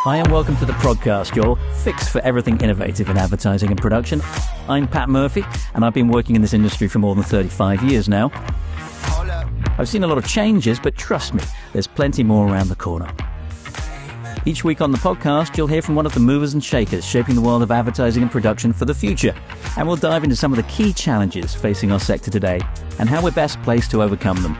Hi and welcome to the Prodcast, your fix for everything innovative in advertising and production. I'm Pat Murphy, and I've been working in this industry for more than 35 years now. I've seen a lot of changes, but trust me, there's plenty more around the corner. Each week on the podcast, you'll hear from one of the movers and shakers shaping the world of advertising and production for the future. And we'll dive into some of the key challenges facing our sector today and how we're best placed to overcome them.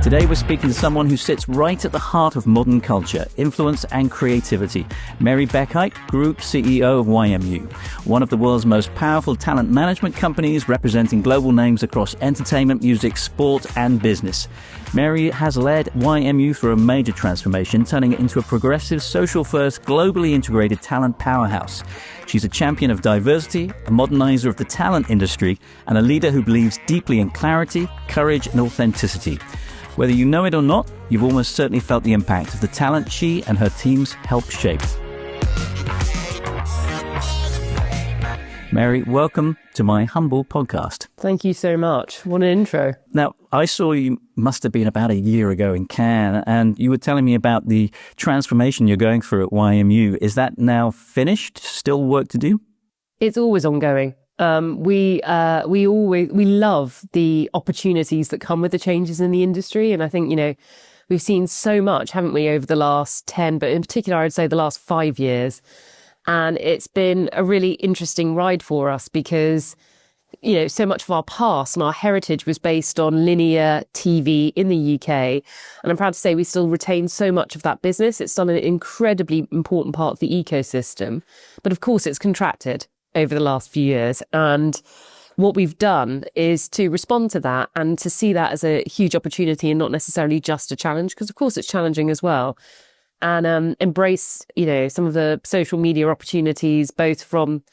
Today we're speaking to someone who sits right at the heart of modern culture, influence and creativity. Mary Bekhait, Group CEO of YMU, one of the world's most powerful talent management companies representing global names across entertainment, music, sport and business. Mary has led YMU through a major transformation, turning it into a progressive, social-first, globally integrated talent powerhouse. She's a champion of diversity, a modernizer of the talent industry, and a leader who believes deeply in clarity, courage and authenticity. Whether you know it or not, you've almost certainly felt the impact of the talent she and her teams help shape. Mary, welcome to my humble podcast. Thank you so much. What an intro. Now, I saw you must have been about a year ago in Cannes, and you were telling me about the transformation you're going through at YMU. Is that now finished? Still work to do? It's always ongoing. We love the opportunities that come with the changes in the industry. And I think, we've seen so much, haven't we, over the last 10, but in particular, I would say the last 5 years. And it's been a really interesting ride for us because, so much of our past and our heritage was based on linear TV in the UK. And I'm proud to say we still retain so much of that business. It's still an incredibly important part of the ecosystem. But of course, it's contracted over the last few years. And what we've done is to respond to that and to see that as a huge opportunity and not necessarily just a challenge, because of course it's challenging as well. And embrace, some of the social media opportunities, both from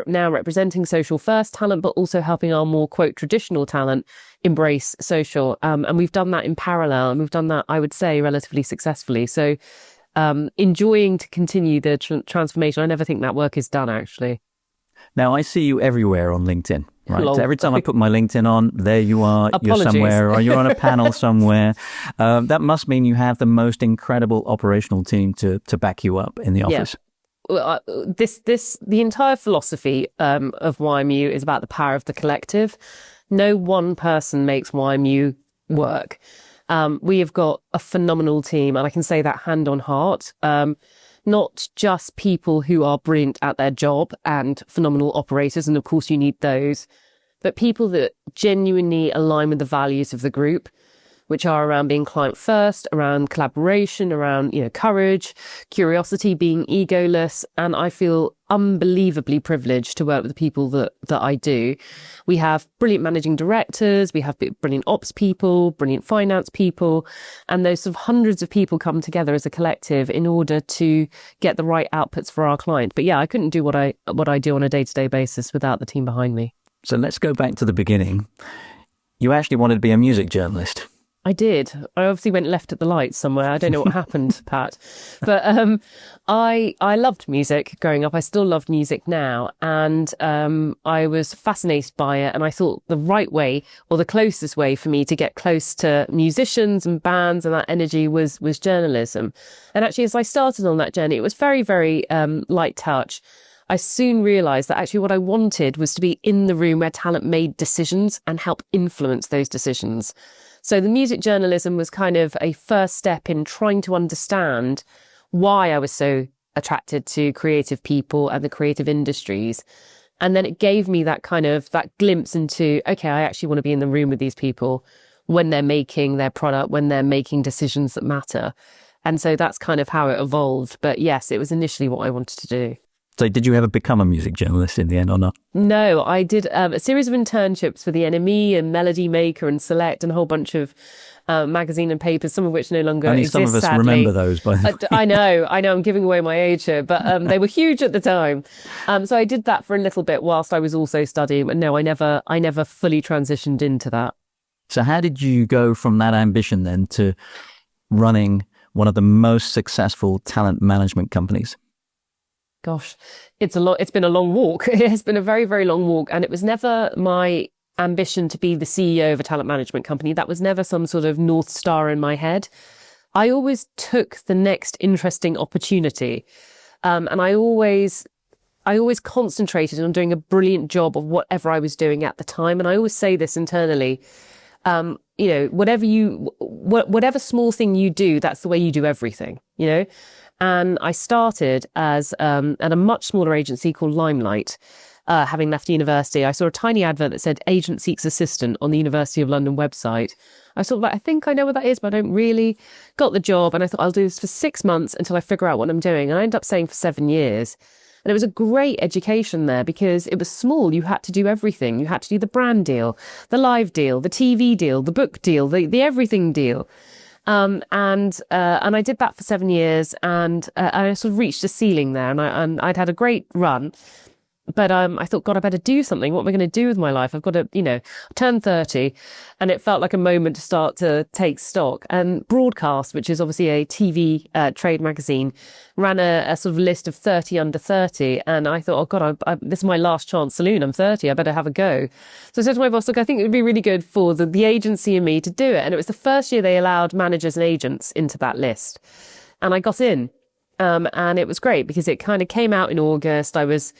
now representing social first talent, but also helping our more, quote, traditional talent embrace social. And we've done that in parallel, and we've done that, I would say, relatively successfully. So enjoying to continue the transformation. I never think that work is done, actually. Now, I see you everywhere on LinkedIn, right? Lol. Every time I put my LinkedIn on, there you are, Apologies. You're somewhere, or you're on a panel somewhere. That must mean you have the most incredible operational team to back you up in the office. Yeah. The entire philosophy of YMU is about the power of the collective. No one person makes YMU work. We have got a phenomenal team, and I can say that hand on heart. Not just people who are brilliant at their job and phenomenal operators, and of course you need those, but people that genuinely align with the values of the group, which are around being client first, around collaboration, around, courage, curiosity, being egoless. And I feel unbelievably privileged to work with the people that I do. We have brilliant managing directors, we have brilliant ops people, brilliant finance people, and those sort of hundreds of people come together as a collective in order to get the right outputs for our client. But yeah, I couldn't do what I do on a day-to-day basis without the team behind me. So let's go back to the beginning. You actually wanted to be a music journalist. I did. I obviously went left at the lights somewhere. I don't know what happened, Pat. But I loved music growing up. I still love music now. And I was fascinated by it. And I thought the right way, or the closest way for me to get close to musicians and bands and that energy was journalism. And actually, as I started on that journey, it was very, very light touch. I soon realised that actually what I wanted was to be in the room where talent made decisions and help influence those decisions. So the music journalism was kind of a first step in trying to understand why I was so attracted to creative people and the creative industries. And then it gave me that glimpse into, okay, I actually want to be in the room with these people when they're making their product, when they're making decisions that matter. And so that's kind of how it evolved. But yes, it was initially what I wanted to do. So did you ever become a music journalist in the end or not? No, I did a series of internships for the NME and Melody Maker and Select and a whole bunch of magazine and papers, some of which no longer exist, some of us sadly. Remember those. By the way. I know, I'm giving away my age here, but they were huge at the time. So I did that for a little bit whilst I was also studying. But no, I never fully transitioned into that. So how did you go from that ambition then to running one of the most successful talent management companies? Gosh, it's been a long walk. It has been a very, very long walk. And it was never my ambition to be the CEO of a talent management company. That was never some sort of North Star in my head. I always took the next interesting opportunity. And I always concentrated on doing a brilliant job of whatever I was doing at the time. And I always say this internally, whatever small thing you do, that's the way you do everything, And I started as at a much smaller agency called Limelight. Having left university, I saw a tiny advert that said agent seeks assistant on the University of London website. I was sort of like, I think I know what that is, but I don't really. Got the job, and I thought I'll do this for 6 months until I figure out what I'm doing. And I ended up staying for 7 years. And it was a great education there because it was small. You had to do everything. You had to do the brand deal, the live deal, the TV deal, the book deal, the everything deal. And I did that for 7 years, and I sort of reached a ceiling there, and I'd had a great run. But I thought, God, I better do something. What am I going to do with my life? I've got to, turn 30. And it felt like a moment to start to take stock. And Broadcast, which is obviously a TV trade magazine, ran a sort of list of 30 under 30. And I thought, oh, God, this is my last chance saloon. I'm 30. I better have a go. So I said to my boss, look, I think it would be really good for the agency and me to do it. And it was the first year they allowed managers and agents into that list. And I got in. And it was great because it kind of came out in August. I was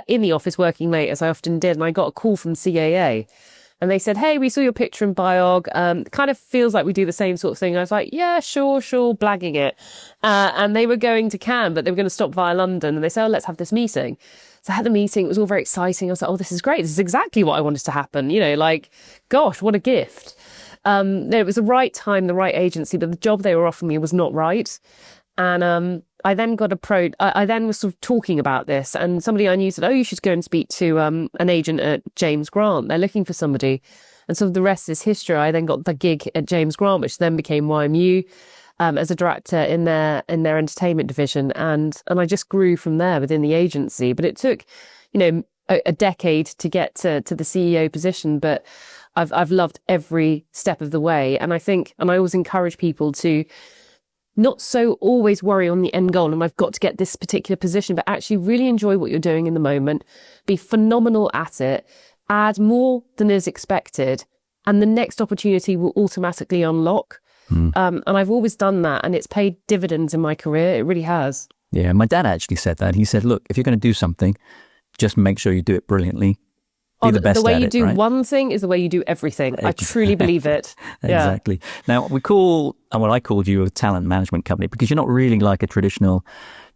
in the office working late, as I often did, and I got a call from CAA. And they said, hey, we saw your picture in Biog. Kind of feels like we do the same sort of thing. I was like, yeah, sure, blagging it. And they were going to Cannes, but they were going to stop via London. And they said, oh, let's have this meeting. So I had the meeting. It was all very exciting. I was like, oh, this is great. This is exactly what I wanted to happen. Gosh, what a gift. It was the right time, the right agency, but the job they were offering me was not right. And I then got approached. I then was sort of talking about this, and somebody I knew said, oh, you should go and speak to an agent at James Grant. They're looking for somebody. And sort of the rest is history. I then got the gig at James Grant, which then became YMU, as a director in their entertainment division. And I just grew from there within the agency. But it took, a decade to get to the CEO position. But I've loved every step of the way. And I always encourage people to not so always worry on the end goal and I've got to get this particular position, but actually really enjoy what you're doing in the moment, be phenomenal at it, add more than is expected, and the next opportunity will automatically unlock. And I've always done that, and it's paid dividends in my career. It really has. Yeah, my dad actually said that. He said, look, if you're going to do something, just make sure you do it brilliantly. Be the best the way at you it, do right? one thing is the way you do everything. I truly believe it. Exactly. Now, I called you a talent management company because you're not really like a traditional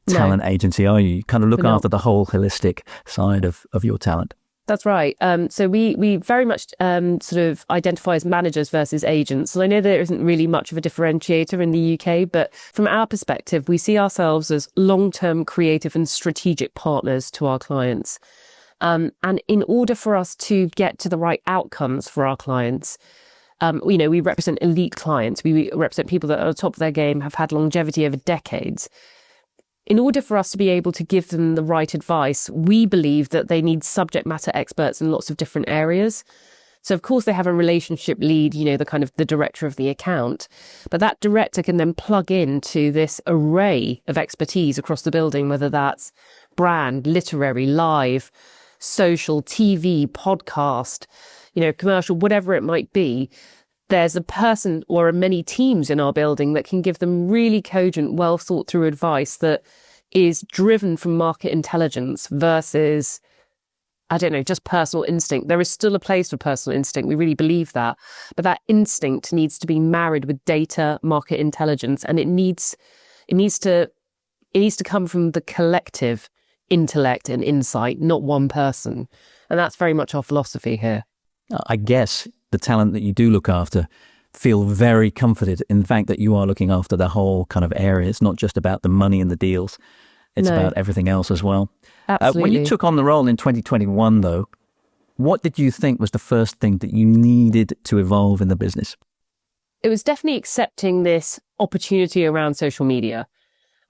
talent agency, are you? You kind of look after the whole holistic side of your talent. That's right. So we very much sort of identify as managers versus agents. And I know there isn't really much of a differentiator in the UK, but from our perspective, we see ourselves as long-term creative and strategic partners to our clients. And in order for us to get to the right outcomes for our clients, we represent elite clients. We represent people that are at the top of their game, have had longevity over decades. In order for us to be able to give them the right advice, we believe that they need subject matter experts in lots of different areas. So, of course, they have a relationship lead, the director of the account. But that director can then plug into this array of expertise across the building, whether that's brand, literary, live, social, TV, podcast, commercial, whatever it might be. There's a person or many teams in our building that can give them really cogent, well thought through advice that is driven from market intelligence versus, just personal instinct. There is still a place for personal instinct. We really believe that. But that instinct needs to be married with data, market intelligence, and it needs to come from the collective intellect and insight, not one person. And that's very much our philosophy here. I guess the talent that you do look after feel very comforted in the fact that you are looking after the whole kind of area. It's not just about the money and the deals. It's about everything else as well. Absolutely. When you took on the role in 2021, though, what did you think was the first thing that you needed to evolve in the business? It was definitely accepting this opportunity around social media.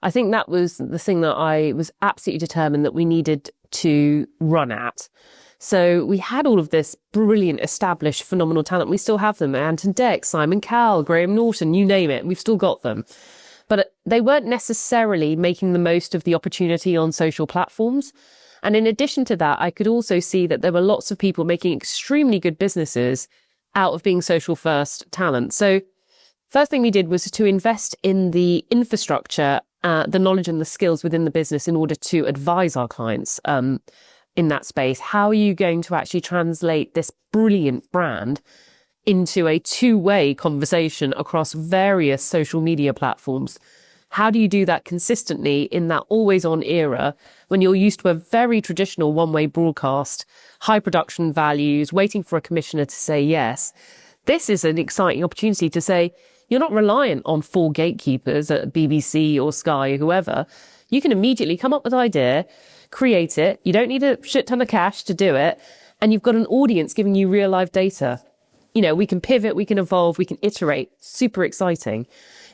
I think that was the thing that I was absolutely determined that we needed to run at. So we had all of this brilliant, established, phenomenal talent. We still have them. Anton Deck, Simon Cowell, Graham Norton, you name it. We've still got them. But they weren't necessarily making the most of the opportunity on social platforms. And in addition to that, I could also see that there were lots of people making extremely good businesses out of being social first talent. So First thing we did was to invest in the infrastructure, the knowledge and the skills within the business in order to advise our clients in that space. How are you going to actually translate this brilliant brand into a two-way conversation across various social media platforms? How do you do that consistently in that always-on era when you're used to a very traditional one-way broadcast, high production values, waiting for a commissioner to say yes? This is an exciting opportunity to say, you're not reliant on 4 gatekeepers at BBC or Sky or whoever. You can immediately come up with an idea, create it. You don't need a shit ton of cash to do it. And you've got an audience giving you real live data. You know, we can pivot, we can evolve, we can iterate. Super exciting.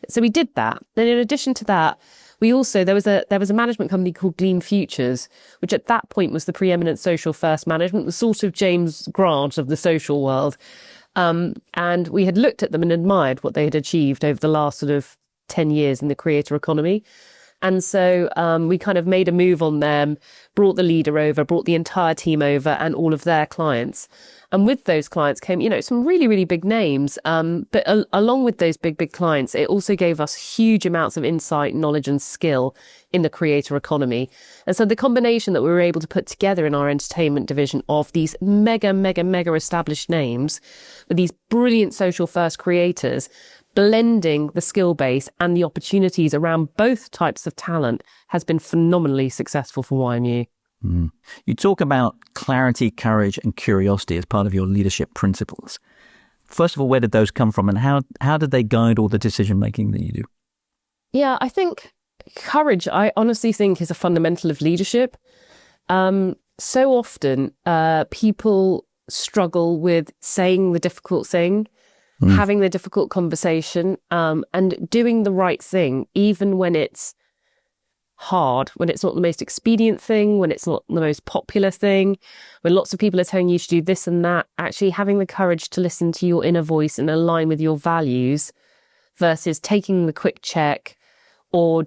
So we did that. Then in addition to that, there was a management company called Glean Futures, which at that point was the preeminent social first management, the sort of James Grant of the social world. And we had looked at them and admired what they had achieved over the last sort of 10 years in the creator economy. And so we kind of made a move on them, brought the leader over, brought the entire team over and all of their clients. And with those clients came, you know, some really, really big names. But along with those big clients, it also gave us huge amounts of insight, knowledge and skill in the creator economy. And so the combination that we were able to put together in our entertainment division of these mega established names with these brilliant social first creators, blending the skill base and the opportunities around both types of talent has been phenomenally successful for YMU. Mm. You talk about clarity, courage and curiosity as part of your leadership principles. First of all, where did those come from and how did they guide all the decision making that you do? Yeah, I think courage, I honestly think, is a fundamental of leadership. So often people struggle with saying the difficult thing, having the difficult conversation, and doing the right thing, even when it's hard, when it's not the most expedient thing, when it's not the most popular thing, when lots of people are telling you to do this and that. Actually having the courage to listen to your inner voice and align with your values versus taking the quick check or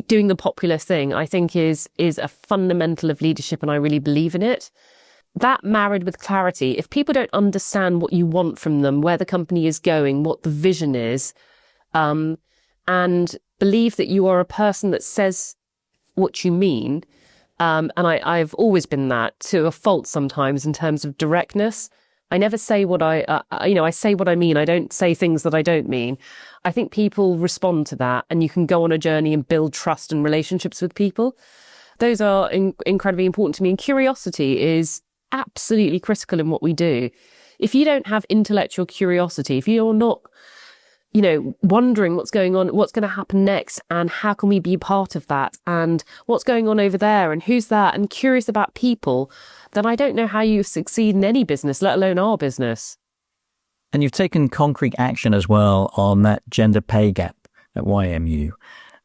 doing the popular thing, I think is a fundamental of leadership, and I really believe in it. That married with clarity, if people don't understand what you want from them, where the company is going, what the vision is, and believe that you are a person that says what you mean, and I've always been that to a fault sometimes in terms of directness. I never say what I say what I mean. I don't say things that I don't mean. I think people respond to that, and you can go on a journey and build trust and relationships with people. Those are incredibly important to me. And curiosity is absolutely critical in what we do. If you don't have intellectual curiosity, if you're not, wondering what's going on, what's going to happen next, and how can we be part of that, and what's going on over there, and who's that, and curious about people, then I don't know how you succeed in any business, let alone our business. And you've taken concrete action as well on that gender pay gap at YMU.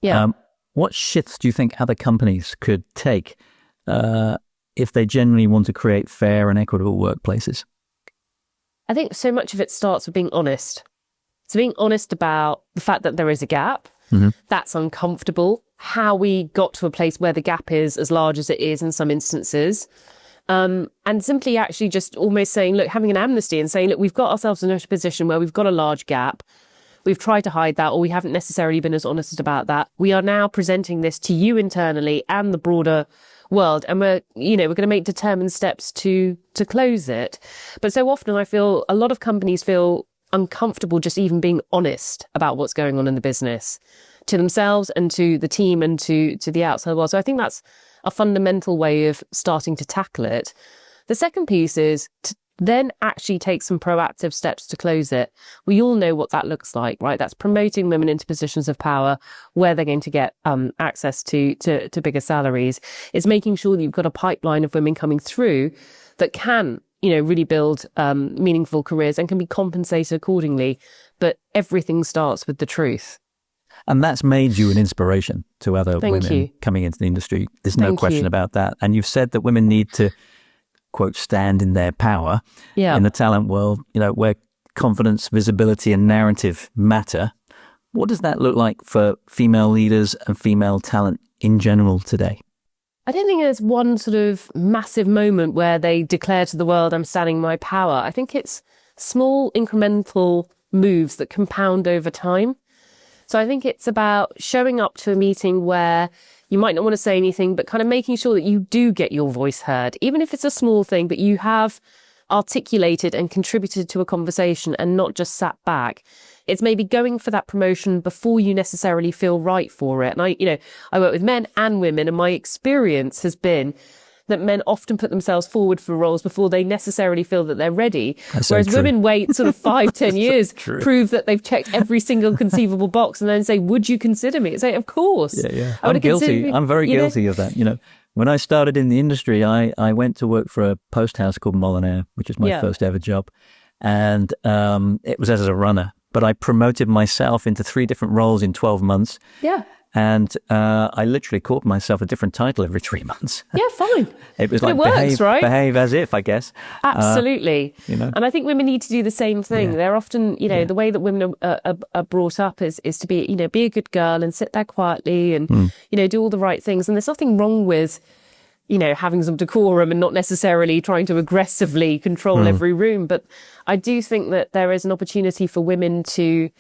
Yeah. What shifts do you think other companies could take if they genuinely want to create fair and equitable workplaces? I think so much of it starts with being honest. So being honest about the fact that there is a gap, that's uncomfortable, how we got to a place where the gap is as large as it is in some instances, and simply actually just almost saying, look, having an amnesty and saying, look, we've got ourselves in a position where we've got a large gap. We've tried to hide that, or we haven't necessarily been as honest about that. We are now presenting this to you internally and the broader world, and we're going to make determined steps to close it. But so often I feel a lot of companies feel uncomfortable just even being honest about what's going on in the business to themselves and to the team and to the outside world. So I think that's a fundamental way of starting to tackle it. The second piece is to then actually take some proactive steps to close it. We all know what that looks like, right? That's promoting women into positions of power where they're going to get access to bigger salaries. It's making sure that you've got a pipeline of women coming through that can really build meaningful careers and can be compensated accordingly. But everything starts with the truth. And that's made you an inspiration to other women coming into the industry. There's no question about that. And you've said that women need to, quote, stand in their power in the talent world, where confidence, visibility and narrative matter. What does that look like for female leaders and female talent in general today? I don't think there's one sort of massive moment where they declare to the world, I'm standing in my power. I think it's small incremental moves that compound over time. So I think it's about showing up to a meeting where you might not want to say anything, but kind of making sure that you do get your voice heard, even if it's a small thing, but you have articulated and contributed to a conversation and not just sat back. It's maybe going for that promotion before you necessarily feel right for it. And I work with men and women, and my experience has been that men often put themselves forward for roles before they necessarily feel that they're ready. Whereas women wait sort of 5-10 years, prove that they've checked every single conceivable box, and then say, would you consider me? Say, of course. Yeah. I'm guilty. I'm very guilty of that. When I started in the industry, I went to work for a post house called Molyneux, which is my first ever job. And it was as a runner. But I promoted myself into 3 different roles in 12 months. Yeah. And I literally caught myself a different title every 3 months. Yeah, fine. It was like behave as if, I guess. Absolutely. And I think women need to do the same thing. Yeah. They're often, the way that women are brought up is to be, be a good girl and sit there quietly and, do all the right things. And there's nothing wrong with, having some decorum and not necessarily trying to aggressively control every room. But I do think that there is an opportunity for women to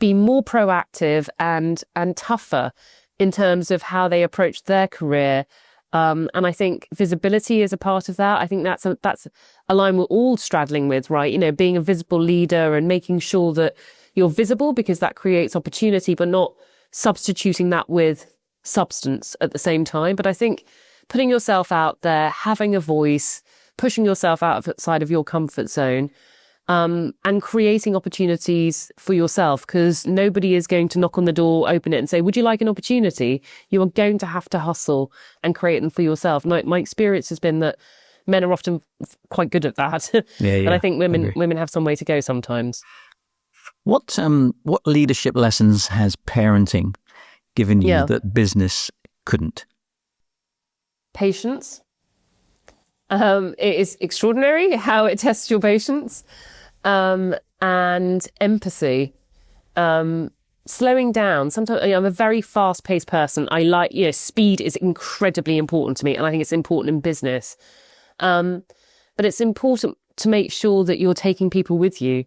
be more proactive and tougher in terms of how they approach their career. And I think visibility is a part of that. I think that's a line we're all straddling with, right? Being a visible leader and making sure that you're visible, because that creates opportunity, but not substituting that with substance at the same time. But I think putting yourself out there, having a voice, pushing yourself outside of your comfort zone, and creating opportunities for yourself, because nobody is going to knock on the door, open it and say, would you like an opportunity? You are going to have to hustle and create them for yourself. My experience has been that men are often quite good at that. And I think women have some way to go sometimes. What leadership lessons has parenting given you that business couldn't? Patience. It is extraordinary how it tests your patience. And empathy, slowing down. Sometimes I'm a very fast-paced person. I like, speed is incredibly important to me, and I think it's important in business. But it's important to make sure that you're taking people with you.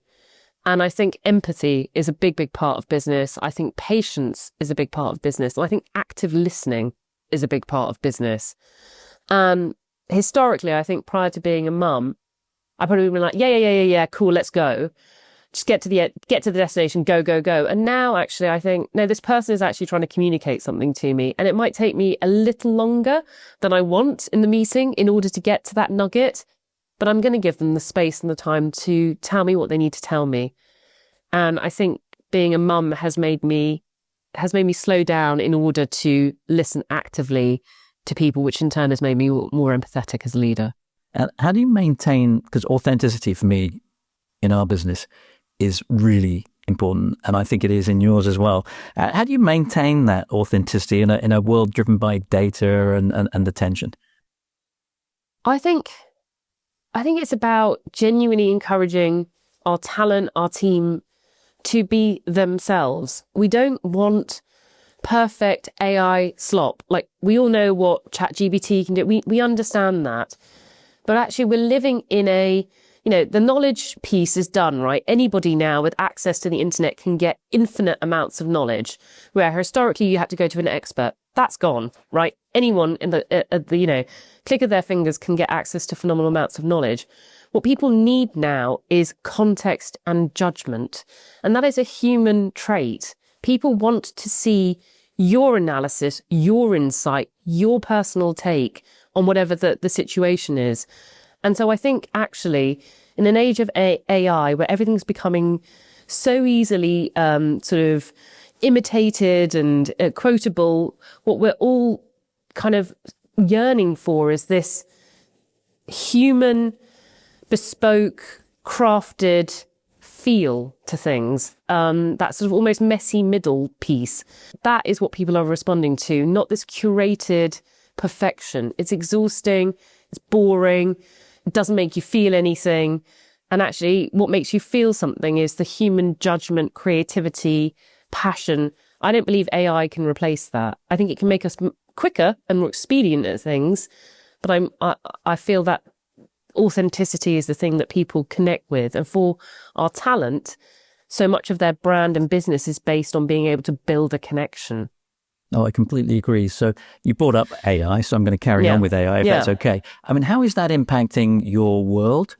And I think empathy is a big, big part of business. I think patience is a big part of business. And I think active listening is a big part of business. Historically, I think prior to being a mum, I probably would have been like, yeah, cool, let's go. Just get to the destination, go. And now actually I think, no, this person is actually trying to communicate something to me. And it might take me a little longer than I want in the meeting in order to get to that nugget. But I'm going to give them the space and the time to tell me what they need to tell me. And I think being a mum has made me slow down in order to listen actively to people, which in turn has made me more empathetic as a leader. And how do you maintain, because authenticity for me in our business is really important, and I think it is in yours as well. How do you maintain that authenticity in a world driven by data and attention? I think it's about genuinely encouraging our talent, our team, to be themselves. We don't want perfect AI slop. Like, we all know what ChatGPT can do. We understand that. But actually, we're living in the knowledge piece is done, right? Anybody now with access to the internet can get infinite amounts of knowledge, where historically you had to go to an expert. That's gone, right? Anyone in the click of their fingers can get access to phenomenal amounts of knowledge. What people need now is context and judgment. And that is a human trait. People want to see your analysis, your insight, your personal take on whatever the situation is. And so I think actually in an age of AI where everything's becoming so easily sort of imitated and quotable, what we're all kind of yearning for is this human, bespoke, crafted feel to things, that sort of almost messy middle piece. That is what people are responding to, not this curated perfection. It's exhausting, it's boring, it doesn't make you feel anything. And actually, what makes you feel something is the human judgment, creativity, passion. I don't believe AI can replace that. I think it can make us quicker and more expedient at things, but I feel that authenticity is the thing that people connect with. And for our talent, so much of their brand and business is based on being able to build a connection. Oh, I completely agree. So you brought up AI, so I'm going to carry on with AI if that's okay. I mean, how is that impacting your world?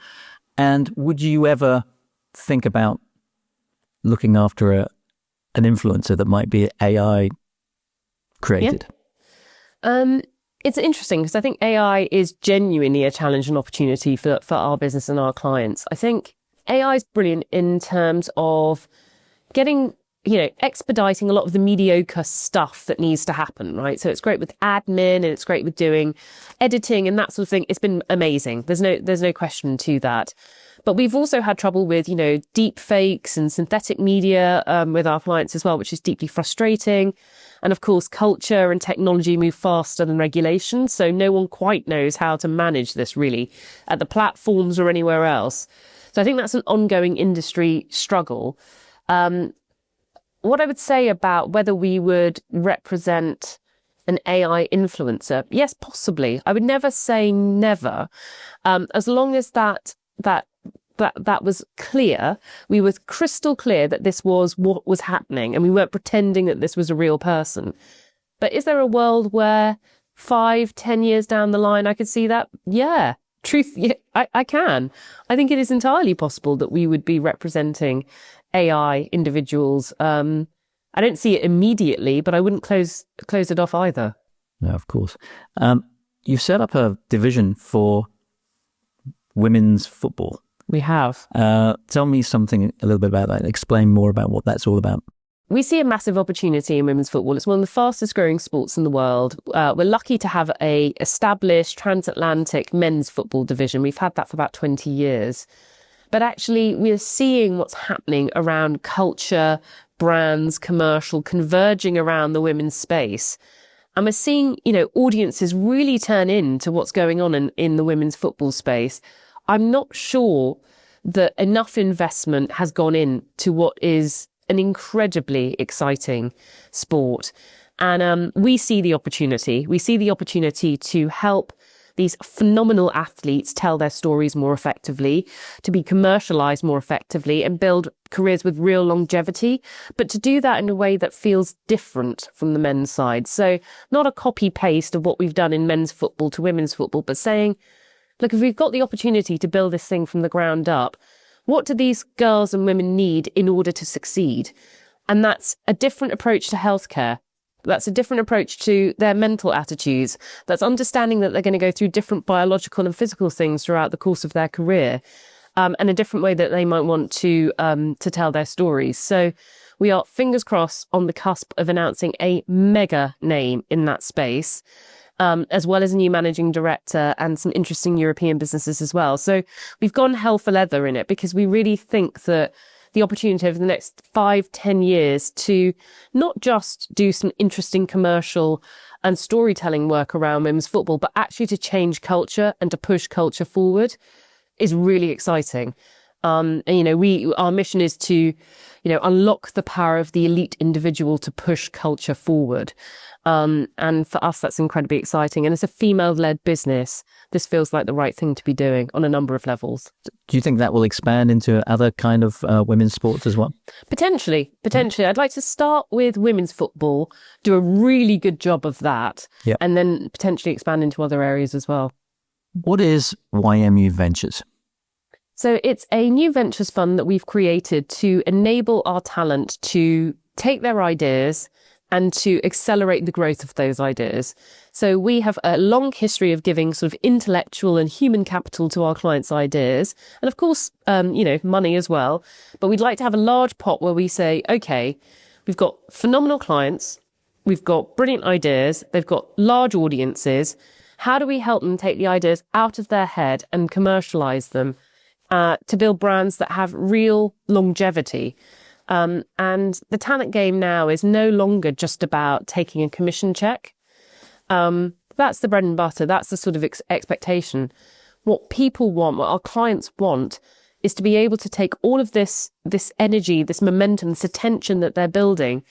And would you ever think about looking after an influencer that might be AI created? It's interesting because I think AI is genuinely a challenge and opportunity for our business and our clients. I think AI is brilliant in terms of getting, expediting a lot of the mediocre stuff that needs to happen, right? So it's great with admin and it's great with doing editing and that sort of thing. It's been amazing. There's no question to that. But we've also had trouble with, deep fakes and synthetic media with our clients as well, which is deeply frustrating. And of course, culture and technology move faster than regulation. So no one quite knows how to manage this really at the platforms or anywhere else. So I think that's an ongoing industry struggle. What I would say about whether we would represent an AI influencer, yes, possibly. I would never say never. As long as that was clear, we were crystal clear that this was what was happening and we weren't pretending that this was a real person. But is there a world where 5-10 years down the line I could see that? Yeah. I can. I think it is entirely possible that we would be representing AI individuals. I don't see it immediately, but I wouldn't close it off either. No, of course. You've set up a division for women's football. We have. Tell me something a little bit about that. Explain more about what that's all about. We see a massive opportunity in women's football. It's one of the fastest growing sports in the world. We're lucky to have a established transatlantic men's football division. We've had that for about 20 years. But actually, we're seeing what's happening around culture, brands, commercial, converging around the women's space. And we're seeing, audiences really turn into what's going on in the women's football space. I'm not sure that enough investment has gone into what is an incredibly exciting sport. And we see the opportunity. We see the opportunity to help these phenomenal athletes tell their stories more effectively, to be commercialized more effectively and build careers with real longevity, but to do that in a way that feels different from the men's side. So not a copy paste of what we've done in men's football to women's football, but saying, look, if we've got the opportunity to build this thing from the ground up, what do these girls and women need in order to succeed? And that's a different approach to healthcare. That's a different approach to their mental attitudes. That's understanding that they're going to go through different biological and physical things throughout the course of their career, and a different way that they might want to tell their stories. So we are, fingers crossed, on the cusp of announcing a mega name in that space, as well as a new managing director and some interesting European businesses as well. So we've gone hell for leather in it because we really think that the opportunity over the next 5-10 years to not just do some interesting commercial and storytelling work around women's football, but actually to change culture and to push culture forward is really exciting. And, our mission is to, unlock the power of the elite individual to push culture forward. And for us, that's incredibly exciting. And as a female-led business, this feels like the right thing to be doing on a number of levels. Do you think that will expand into other kind of women's sports as well? Potentially. I'd like to start with women's football, do a really good job of that, and then potentially expand into other areas as well. What is YMU Ventures? So it's a new ventures fund that we've created to enable our talent to take their ideas and to accelerate the growth of those ideas. So we have a long history of giving sort of intellectual and human capital to our clients' ideas. And of course, money as well. But we'd like to have a large pot where we say, okay, we've got phenomenal clients. We've got brilliant ideas. They've got large audiences. How do we help them take the ideas out of their head and commercialize them to build brands that have real longevity? And the talent game now is no longer just about taking a commission check. That's the bread and butter. That's the sort of expectation. What people want, what our clients want, is to be able to take all of this energy, this momentum, this attention that they're building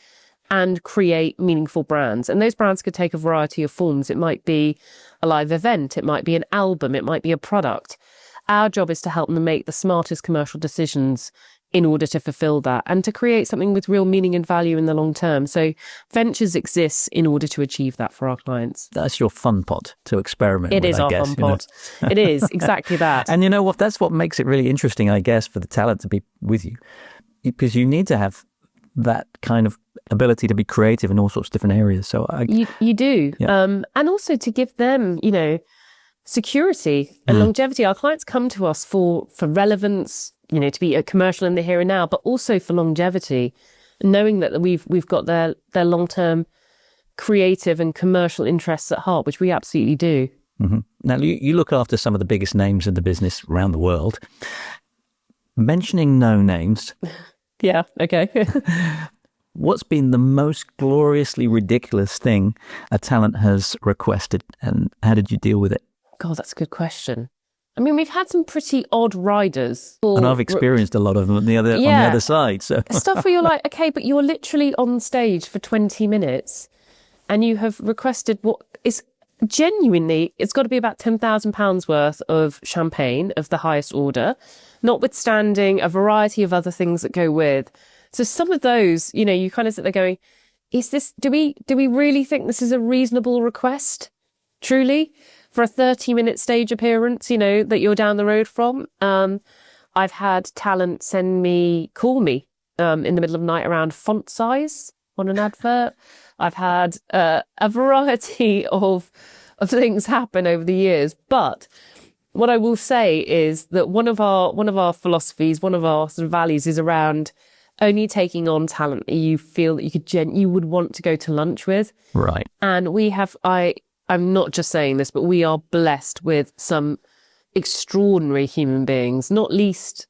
and create meaningful brands. And those brands could take a variety of forms. It might be a live event. It might be an album. It might be a product. Our job is to help them make the smartest commercial decisions in order to fulfill that and to create something with real meaning and value in the long term. So ventures exists in order to achieve that for our clients. That's your fun pot to experiment with, I our guess, fun pot. It is, exactly that. And you know what? That's what makes it really interesting, I guess, for the talent to be with you. Because you need to have that kind of ability to be creative in all sorts of different areas. So you do. Yeah. And also to give them, security and longevity. Our clients come to us for relevance, to be a commercial in the here and now, but also for longevity, knowing that we've got their long-term creative and commercial interests at heart, which we absolutely do. Mm-hmm. Now, you look after some of the biggest names in the business around the world. Mentioning no names. Yeah, okay. What's been the most gloriously ridiculous thing a talent has requested, and how did you deal with it? God, that's a good question. I mean, we've had some pretty odd riders. And I've experienced a lot of them on the other side. So stuff where you're like, okay, but you're literally on stage for 20 minutes and you have requested what is genuinely, it's got to be about £10,000 worth of champagne of the highest order, notwithstanding a variety of other things that go with. So some of those, you kind of sit there going, do we really think this is a reasonable request? Truly? For a 30-minute stage appearance, that you're down the road from. I've had talent call me in the middle of the night around font size on an advert. I've had a variety of things happen over the years. But what I will say is that one of our philosophies, one of our sort of values is around only taking on talent that you feel that you would want to go to lunch with. Right. And I'm not just saying this, but we are blessed with some extraordinary human beings, not least,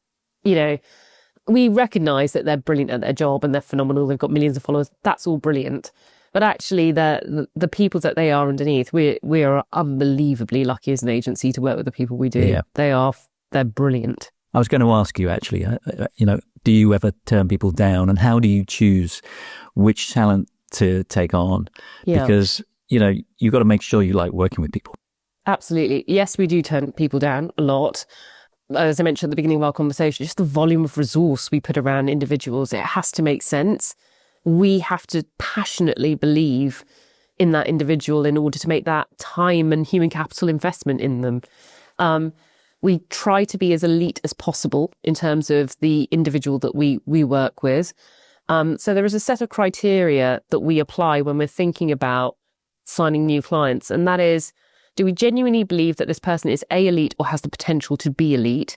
we recognise that they're brilliant at their job and they're phenomenal. They've got millions of followers. That's all brilliant. But actually, the people that they are underneath, we are unbelievably lucky as an agency to work with the people we do. Yeah. They're brilliant. I was going to ask you, actually, do you ever turn people down, and how do you choose which talent to take on? Yeah. Because you've got to make sure you like working with people. Absolutely. Yes, we do turn people down a lot. As I mentioned at the beginning of our conversation, just the volume of resource we put around individuals, it has to make sense. We have to passionately believe in that individual in order to make that time and human capital investment in them. We try to be as elite as possible in terms of the individual that we work with. So there is a set of criteria that we apply when we're thinking about signing new clients. And that is, do we genuinely believe that this person is elite or has the potential to be elite?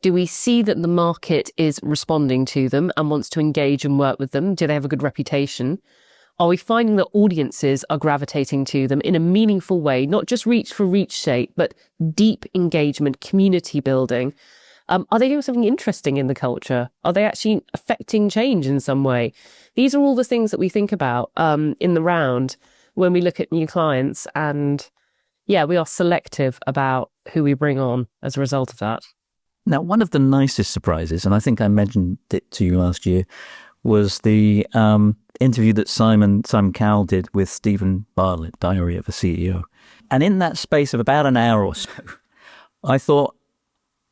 Do we see that the market is responding to them and wants to engage and work with them? Do they have a good reputation? Are we finding that audiences are gravitating to them in a meaningful way, not just reach for reach sake, but deep engagement, community building? Are they doing something interesting in the culture? Are they actually affecting change in some way? These are all the things that we think about in the round when we look at new clients. And yeah, we are selective about who we bring on as a result of that. Now, one of the nicest surprises, and I think I mentioned it to you last year, was the interview that Simon Cowell did with Stephen Bartlett, Diary of a CEO. And in that space of about an hour or so, I thought,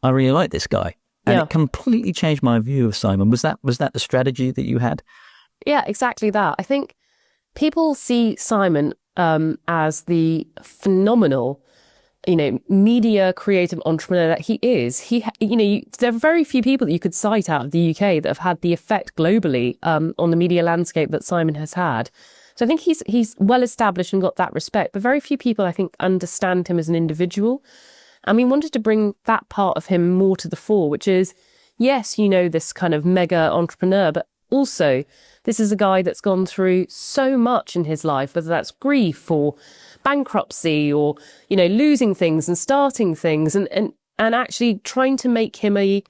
I really like this guy. And it completely changed my view of Simon. Was that the strategy that you had? Yeah, exactly that. I think people see Simon as the phenomenal, media creative entrepreneur that he is. There are very few people that you could cite out of the UK that have had the effect globally on the media landscape that Simon has had. So I think he's well established and got that respect, but very few people, I think, understand him as an individual. And we wanted to bring that part of him more to the fore, which is, yes, this kind of mega entrepreneur, but also this is a guy that's gone through so much in his life, whether that's grief or bankruptcy or, losing things and starting things and actually trying to make him a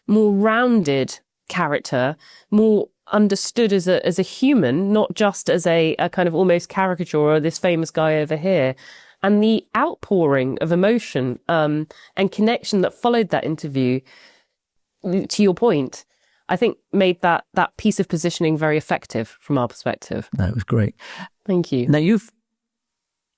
more rounded character, more understood as a human, not just as a kind of almost caricature or this famous guy over here. And the outpouring of emotion and connection that followed that interview, to your point, I think made that piece of positioning very effective from our perspective. That was great. Thank you. Now, you've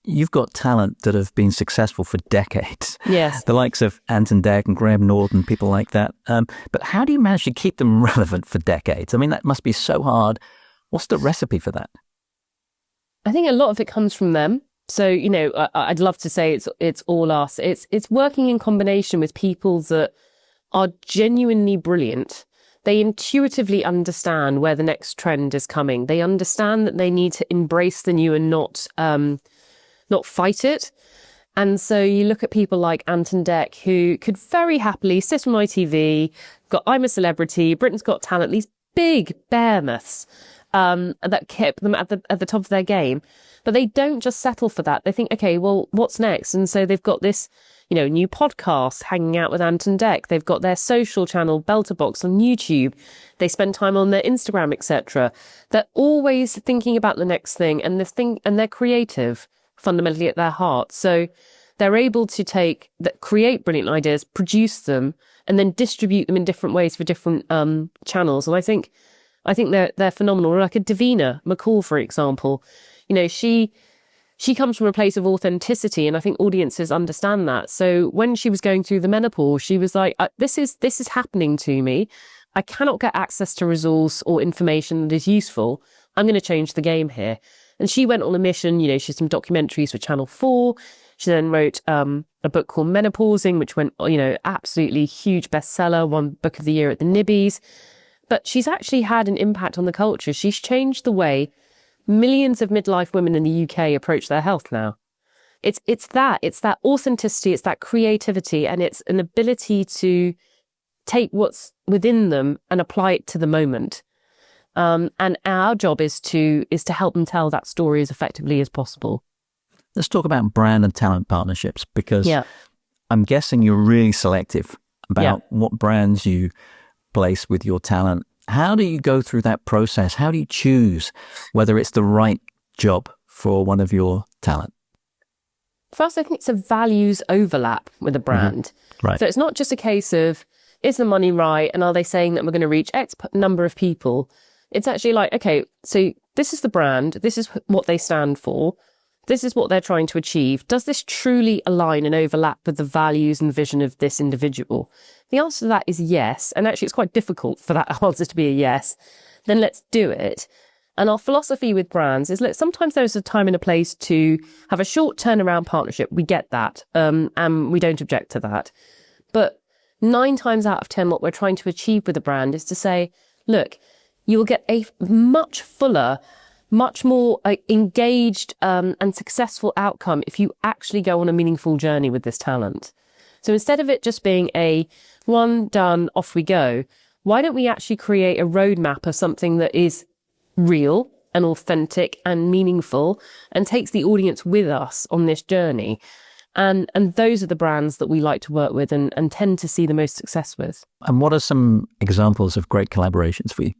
you've got talent that have been successful for decades. Yes. The likes of Anton Deck and Graham Norton, people like that. But how do you manage to keep them relevant for decades? I mean, that must be so hard. What's the recipe for that? I think a lot of it comes from them. So, you know, I'd love to say it's all us. It's working in combination with people that are genuinely brilliant. They intuitively understand where the next trend is coming. They understand that they need to embrace the new and not fight it. And so you look at people like Anton Deck, who could very happily sit on ITV, got I'm a Celebrity, Britain's Got Talent, these big behemoths that kept them at the top of their game. But they don't just settle for that. They think, okay, well, what's next? And so they've got this, you know, new podcast, Hanging Out with Anton Deck. They've got their social channel, Belterbox, on YouTube. They spend time on their Instagram, etc. They're always thinking about the next thing, and they're creative fundamentally at their heart. So they're able to create brilliant ideas, produce them, and then distribute them in different ways for different channels. And I think they're phenomenal. Like a Davina, McCall, for example. You know, she comes from a place of authenticity, and I think audiences understand that. So when she was going through the menopause, she was like, this is happening to me. I cannot get access to resource or information that is useful. I'm going to change the game here. And she went on a mission. You know, she did some documentaries for Channel 4. She then wrote a book called Menopausing, which went, you know, absolutely huge bestseller, won Book of the Year at the Nibbies. But she's actually had an impact on the culture. She's changed the way millions of midlife women in the UK approach their health now. It's that authenticity, it's that creativity, and it's an ability to take what's within them and apply it to the moment. And our job is to help them tell that story as effectively as possible. Let's talk about brand and talent partnerships, because I'm guessing you're really selective about what brands you place with your talent. How do you go through that process? How do you choose whether it's the right job for one of your talent? First, I think it's a values overlap with a brand. Mm-hmm. Right. So it's not just a case of, is the money right? And are they saying that we're going to reach X number of people? It's actually like, okay, so this is the brand. This is what they stand for. This is what they're trying to achieve. Does this truly align and overlap with the values and vision of this individual? The answer to that is yes. And actually, it's quite difficult for that answer to be a yes. Then let's do it. And our philosophy with brands is, look, sometimes there's a time and a place to have a short turnaround partnership. We get that. And we don't object to that. But 9 times out of 10, what we're trying to achieve with a brand is to say, look, you will get a much fuller, much more engaged and successful outcome if you actually go on a meaningful journey with this talent. So instead of it just being a one, done, off we go, why don't we actually create a roadmap of something that is real and authentic and meaningful and takes the audience with us on this journey? And those are the brands that we like to work with and tend to see the most success with. And what are some examples of great collaborations for you?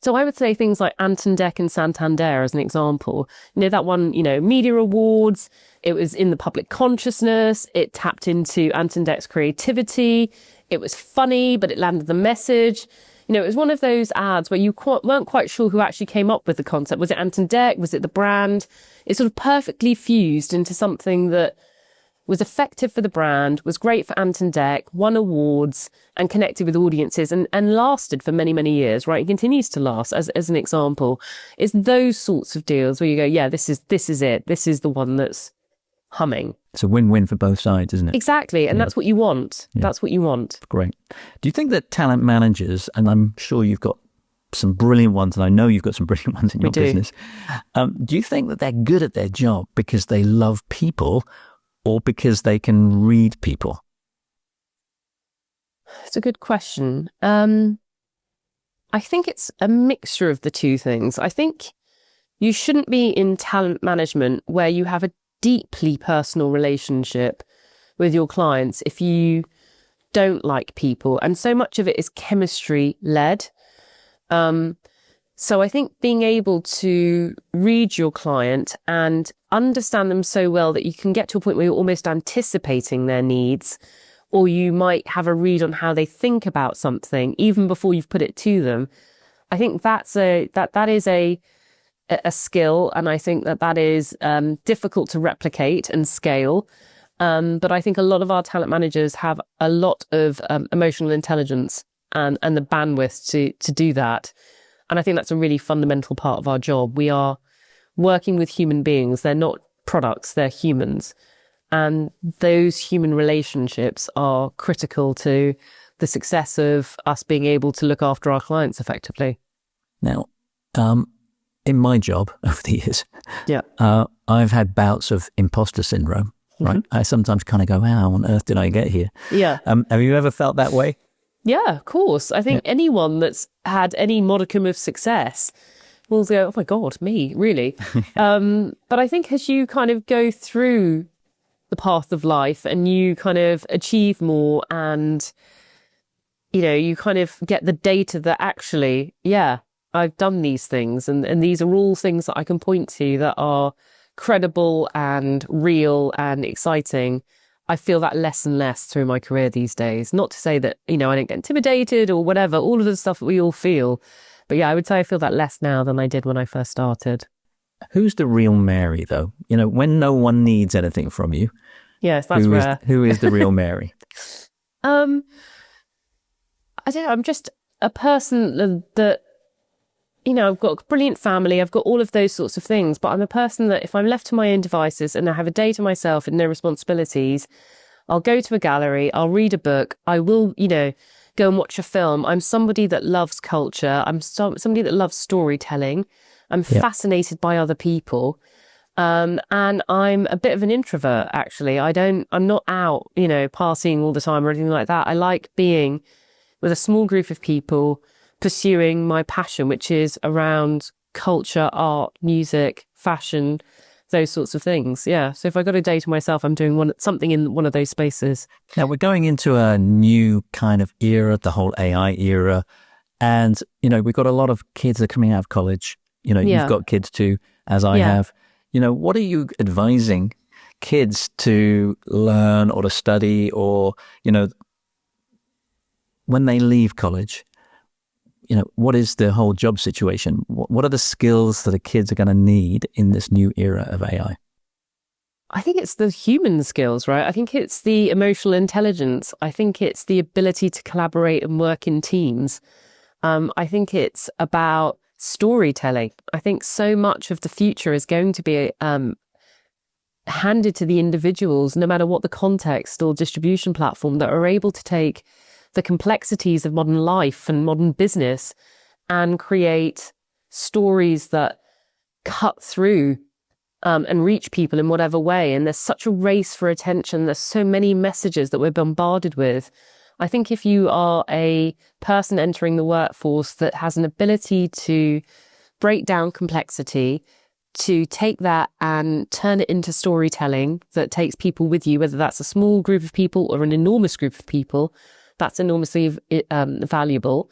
So I would say things like Anton Deck and Santander as an example. You know, that won, you know, media awards. It was in the public consciousness. It tapped into Anton Deck's creativity. It was funny, but it landed the message. You know, it was one of those ads where you weren't quite sure who actually came up with the concept. Was it Anton Deck? Was it the brand? It sort of perfectly fused into something that was effective for the brand, was great for Anton Deck, won awards, and connected with audiences and lasted for many, many years, right? It continues to last as an example. It's those sorts of deals where you go, yeah, this is it. This is the one that's humming. It's a win-win for both sides, isn't it? Exactly. And that's what you want. Yeah. That's what you want. Great. Do you think that talent managers, and I'm sure you've got some brilliant ones, and I know you've got some brilliant ones in your business, do you think that they're good at their job because they love people, or because they can read people? It's a good question. I think it's a mixture of the two things. I think you shouldn't be in talent management where you have a deeply personal relationship with your clients if you don't like people. And so much of it is chemistry led. So I think being able to read your client and understand them so well that you can get to a point where you're almost anticipating their needs, or you might have a read on how they think about something even before you've put it to them. I think that is a a skill, and I think that is difficult to replicate and scale. But I think a lot of our talent managers have a lot of emotional intelligence and the bandwidth to do that. And I think that's a really fundamental part of our job. We are working with human beings. They're not products, they're humans. And those human relationships are critical to the success of us being able to look after our clients effectively. Now, in my job over the years, I've had bouts of imposter syndrome, right? Mm-hmm. I sometimes kind of go, how on earth did I get here? Yeah. Have you ever felt that way? Yeah, of course. I think anyone that's had any modicum of success will go, oh my God, me, really? But I think as you kind of go through the path of life and you kind of achieve more and, you kind of get the data that actually, I've done these things and these are all things that I can point to that are credible and real and exciting. I feel that less and less through my career these days. Not to say that, I don't get intimidated or whatever, all of the stuff that we all feel. But I would say I feel that less now than I did when I first started. Who's the real Mary, though? When no one needs anything from you. Yes, that's rare. Who is the real Mary? I don't know. I'm just a person that, I've got a brilliant family. I've got all of those sorts of things. But I'm a person that if I'm left to my own devices and I have a day to myself and no responsibilities, I'll go to a gallery, I'll read a book, I will, go and watch a film. I'm somebody that loves culture. I'm somebody that loves storytelling. I'm fascinated by other people. And I'm a bit of an introvert, actually. I'm not out, partying all the time or anything like that. I like being with a small group of people, pursuing my passion, which is around culture, art, music, fashion, those sorts of things. Yeah. So if I got a day to myself, I'm doing something in one of those spaces. Now we're going into a new kind of era, the whole AI era. And, we've got a lot of kids that are coming out of college. You've got kids too, as I have. What are you advising kids to learn or to study or, when they leave college? What is the whole job situation? What are the skills that the kids are going to need in this new era of AI? I think it's the human skills, right? I think it's the emotional intelligence. I think it's the ability to collaborate and work in teams. I think it's about storytelling. I think so much of the future is going to be handed to the individuals, no matter what the context or distribution platform, that are able to take the complexities of modern life and modern business and create stories that cut through and reach people in whatever way. And there's such a race for attention. There's so many messages that we're bombarded with. I think if you are a person entering the workforce that has an ability to break down complexity, to take that and turn it into storytelling that takes people with you, whether that's a small group of people or an enormous group of people, that's enormously valuable.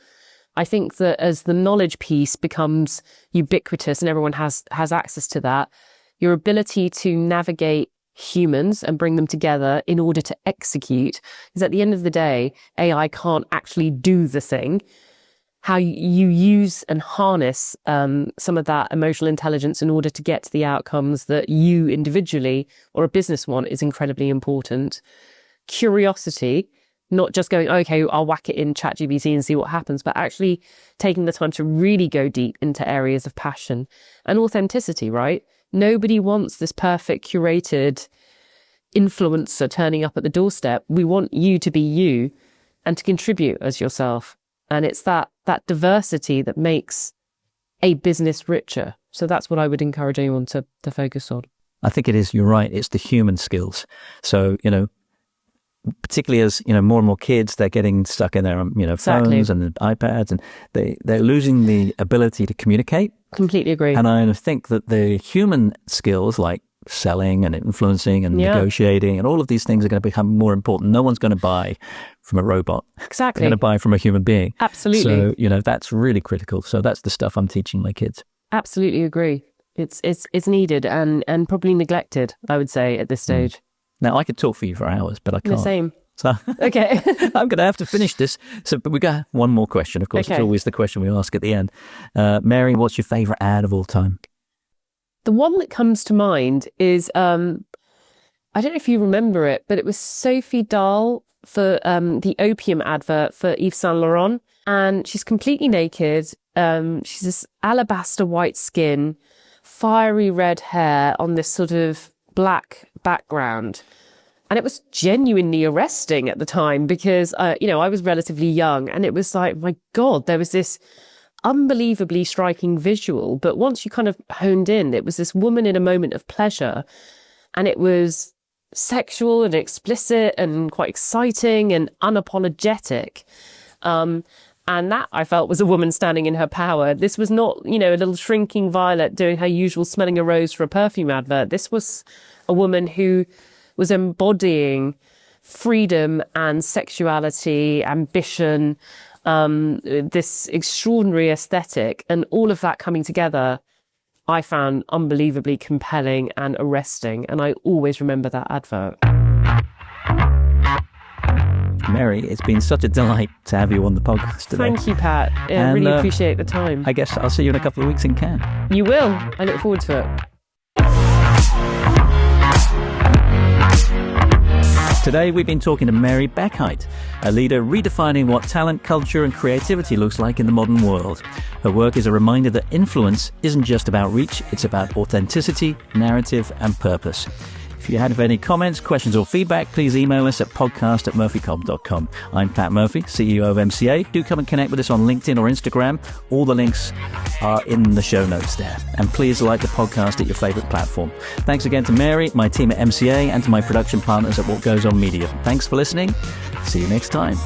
I think that as the knowledge piece becomes ubiquitous and everyone has access to that, your ability to navigate humans and bring them together in order to execute, is at the end of the day, AI can't actually do the thing. How you use and harness some of that emotional intelligence in order to get to the outcomes that you individually or a business want is incredibly important. Curiosity, not just going, okay, I'll whack it in ChatGPT and see what happens, but actually taking the time to really go deep into areas of passion and authenticity, right? Nobody wants this perfect curated influencer turning up at the doorstep. We want you to be you and to contribute as yourself. And it's that diversity that makes a business richer. So that's what I would encourage anyone to focus on. I think it is, you're right, it's the human skills. So, particularly as, more and more kids, they're getting stuck in their, phones and iPads, and they're losing the ability to communicate. Completely agree. And I think that the human skills like selling and influencing and negotiating and all of these things are going to become more important. No one's going to buy from a robot. Exactly. They're going to buy from a human being. Absolutely. So, that's really critical. So that's the stuff I'm teaching my kids. Absolutely agree. It's needed and probably neglected, I would say, at this stage. Now, I could talk for you for hours, but I can't. The same. So okay. I'm going to have to finish this. But we got one more question. Of course, It's always the question we ask at the end. Mary, what's your favorite ad of all time? The one that comes to mind is, I don't know if you remember it, but it was Sophie Dahl for the opium advert for Yves Saint Laurent. And she's completely naked. She's this alabaster white skin, fiery red hair on this sort of black background. And it was genuinely arresting at the time because, I was relatively young, and it was like, my God, there was this unbelievably striking visual. But once you kind of honed in, it was this woman in a moment of pleasure, and it was sexual and explicit and quite exciting and unapologetic. And that, I felt, was a woman standing in her power. This was not, a little shrinking violet doing her usual smelling a rose for a perfume advert. This was a woman who was embodying freedom and sexuality, ambition, this extraordinary aesthetic, and all of that coming together, I found unbelievably compelling and arresting. And I always remember that advert. Mary, it's been such a delight to have you on the podcast today. Thank you, Pat. I really appreciate the time. I guess I'll see you in a couple of weeks in Cannes. You will. I look forward to it. Today, we've been talking to Mary Bekhait, a leader redefining what talent, culture and creativity looks like in the modern world. Her work is a reminder that influence isn't just about reach, it's about authenticity, narrative and purpose. If you have any comments, questions or feedback, please email us at podcast@murphycobb.com. I'm Pat Murphy, CEO of MCA. Do come and connect with us on LinkedIn or Instagram. All the links are in the show notes there. And please like the podcast at your favourite platform. Thanks again to Mary, my team at MCA, and to my production partners at What Goes On Media. Thanks for listening. See you next time.